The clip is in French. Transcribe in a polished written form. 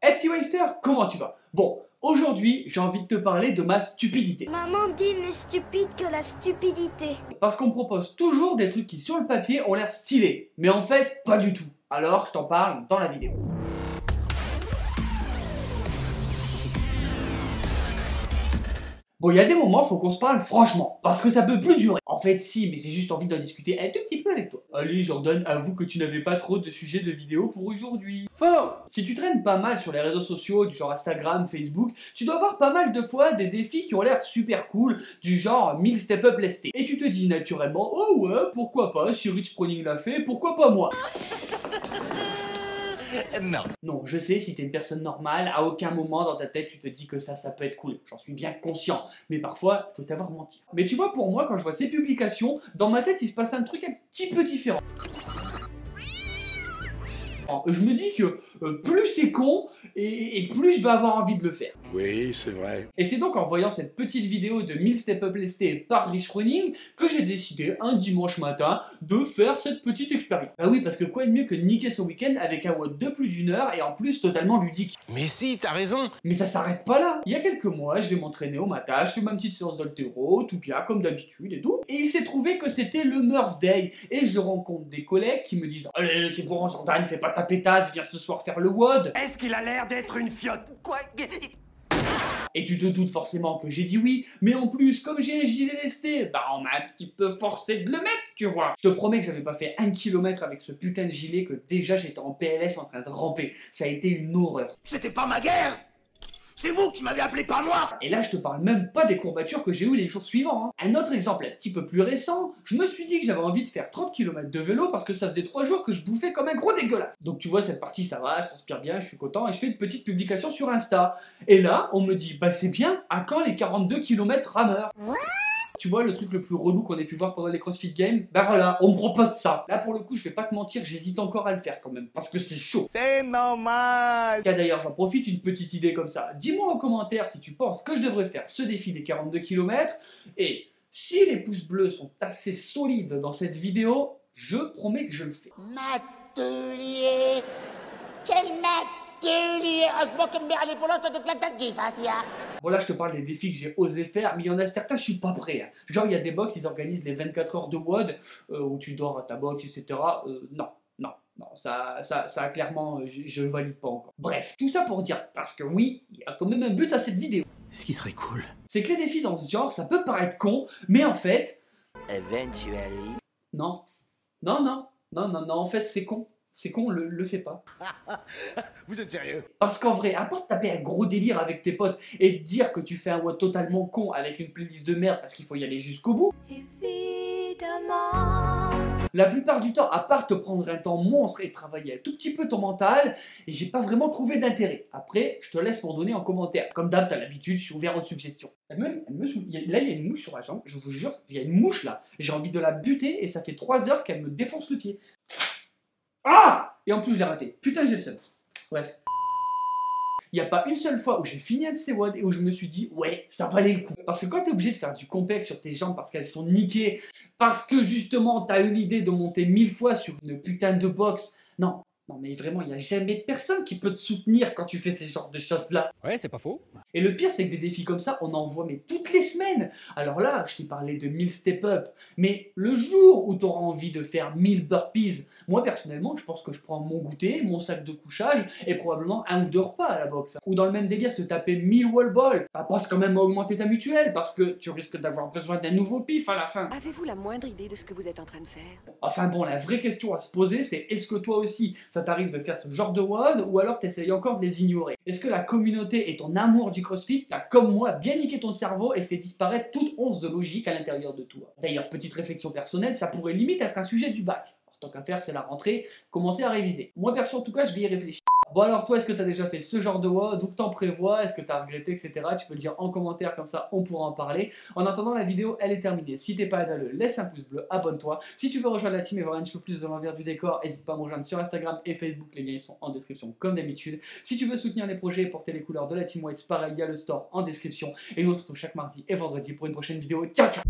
Hey petit Waster, comment tu vas? Bon, aujourd'hui, j'ai envie de te parler de ma stupidité. Maman dit n'est stupide que la stupidité. Parce qu'on me propose toujours des trucs qui, sur le papier, ont l'air stylés. Mais en fait, pas du tout. Alors, je t'en parle dans la vidéo. Bon, il y a des moments, faut qu'on se parle franchement, parce que ça peut plus durer. En fait, si, mais j'ai juste envie d'en discuter un tout petit peu avec toi. Allez, Jordan, avoue que tu n'avais pas trop de sujets de vidéo pour aujourd'hui. Faux! Si tu traînes pas mal sur les réseaux sociaux, du genre Instagram, Facebook, tu dois voir pas mal de fois des défis qui ont l'air super cool, du genre 1000 step-up lestés. Et tu te dis naturellement, oh ouais, pourquoi pas, si Rich Froning l'a fait, pourquoi pas moi? Non. Non, je sais, si t'es une personne normale, à aucun moment dans ta tête tu te dis que ça peut être cool. J'en suis bien conscient. Mais parfois, il faut savoir mentir. Mais tu vois, pour moi, quand je vois ces publications, dans ma tête, il se passe un truc un petit peu différent. Je me dis que plus c'est con, et plus je vais avoir envie de le faire. Oui, c'est vrai. Et c'est donc en voyant cette petite vidéo de 1000 step-up lestés par Rich Froning que j'ai décidé un dimanche matin de faire cette petite expérience. Ah oui, parce que quoi de mieux que niquer son week-end avec un WOD de plus d'1 heure et en plus totalement ludique. Mais si, t'as raison. Mais ça s'arrête pas là. Il y a quelques mois, je vais m'entraîner au matin, je fais ma petite séance d'haltéro, tout bien, comme d'habitude et tout. Et il s'est trouvé que c'était le Murph Day. Et je rencontre des collègues qui me disent « Allez, c'est bon, Jordan, fais pas ta pétasse, viens ce soir faire le WOD. » Est-ce qu'il a l'air d'être une fiotte? Quoi? Et tu te doutes forcément que j'ai dit oui, mais en plus, comme j'ai un gilet lesté, bah on m'a un petit peu forcé de le mettre, tu vois. Je te promets que j'avais pas fait 1 kilomètre avec ce putain de gilet, que déjà j'étais en PLS en train de ramper. Ça a été une horreur. C'était pas ma guerre! C'est vous qui m'avez appelé, pas moi! Et là, je te parle même pas des courbatures que j'ai eues les jours suivants. Un autre exemple un petit peu plus récent, je me suis dit que j'avais envie de faire 30 km de vélo parce que ça faisait 3 jours que je bouffais comme un gros dégueulasse. Donc tu vois, cette partie ça va, je transpire bien, je suis content et je fais une petite publication sur Insta. Et là, on me dit, bah c'est bien, à quand les 42 km rameurs? Tu vois, le truc le plus relou qu'on ait pu voir pendant les CrossFit Games, bah voilà, on me propose ça. Là, pour le coup, je vais pas te mentir, j'hésite encore à le faire quand même, parce que c'est chaud. C'est normal! Tiens, d'ailleurs, j'en profite, une petite idée comme ça. Dis-moi en commentaire si tu penses que je devrais faire ce défi des 42 km, et si les pouces bleus sont assez solides dans cette vidéo, je promets que je le fais. Matelier. Quel matelier? Bon là je te parle des défis que j'ai osé faire, mais il y en a certains je suis pas prêt. Genre il y a des box, ils organisent les 24 heures de WOD, où tu dors à ta box, etc. Non, ça clairement, je valide pas encore. Bref, tout ça pour dire, parce que oui, il y a quand même un but à cette vidéo. Ce qui serait cool. C'est que les défis dans ce genre, ça peut paraître con, mais en fait... Eventually. Non, en fait c'est con. C'est con, le fais pas. Vous êtes sérieux? Parce qu'en vrai, à part de taper un gros délire avec tes potes et de dire que tu fais un WOD totalement con avec une playlist de merde parce qu'il faut y aller jusqu'au bout, Évidemment. la plupart du temps, à part te prendre un temps monstre et travailler un tout petit peu ton mental, j'ai pas vraiment trouvé d'intérêt. Après, je te laisse m'en donner en commentaire. Comme d'hab, t'as l'habitude, je suis ouvert aux suggestions. Là, il y a une mouche sur la jambe, je vous jure, il y a une mouche là. J'ai envie de la buter et ça fait 3 heures qu'elle me défonce le pied. Ah! Et en plus, je l'ai raté. Putain, j'ai le seum. Bref. Il n'y a pas une seule fois où j'ai fini un de ces WOD et où je me suis dit, ouais, ça valait le coup. Parce que quand t'es obligé de faire du complexe sur tes jambes parce qu'elles sont niquées, parce que justement, t'as eu l'idée de monter 1000 fois sur une putain de box, non, mais vraiment, il n'y a jamais personne qui peut te soutenir quand tu fais ces genres de choses-là. Ouais, c'est pas faux. Et le pire, c'est que des défis comme ça, on en voit mais toutes les semaines. Alors là, je t'ai parlé de 1000 step-up, mais le jour où tu auras envie de faire 1000 burpees, moi personnellement, je pense que je prends mon goûter, mon sac de couchage et probablement 1 ou 2 repas à la boxe. Ou dans le même délire, se taper 1000 wall balls. Bah, pense quand même à augmenter ta mutuelle parce que tu risques d'avoir besoin d'un nouveau pif à la fin. Avez-vous la moindre idée de ce que vous êtes en train de faire? Enfin bon, la vraie question à se poser, c'est est-ce que toi aussi, ça t'arrive de faire ce genre de WOD ou alors t'essayes encore de les ignorer? Est-ce que la communauté et ton amour du CrossFit t'as, comme moi, bien niqué ton cerveau et fait disparaître toute once de logique à l'intérieur de toi? D'ailleurs, petite réflexion personnelle, ça pourrait limite être un sujet du bac. Alors, tant qu'à faire, c'est la rentrée, commencer à réviser. Moi perso, en tout cas, je vais y réfléchir. Bon alors toi, est-ce que tu as déjà fait ce genre de WOD, ou que t'en prévois, est-ce que tu as regretté, etc. Tu peux le dire en commentaire, comme ça on pourra en parler. En attendant, la vidéo elle est terminée. Si t'es pas adaleux, laisse un pouce bleu, abonne-toi. Si tu veux rejoindre la team et voir un petit peu plus de l'envers du décor, n'hésite pas à me rejoindre sur Instagram et Facebook, les liens sont en description comme d'habitude. Si tu veux soutenir les projets et porter les couleurs de la Team White, pareil, il y a le store en description. Et nous on se retrouve chaque mardi et vendredi pour une prochaine vidéo. Ciao ciao.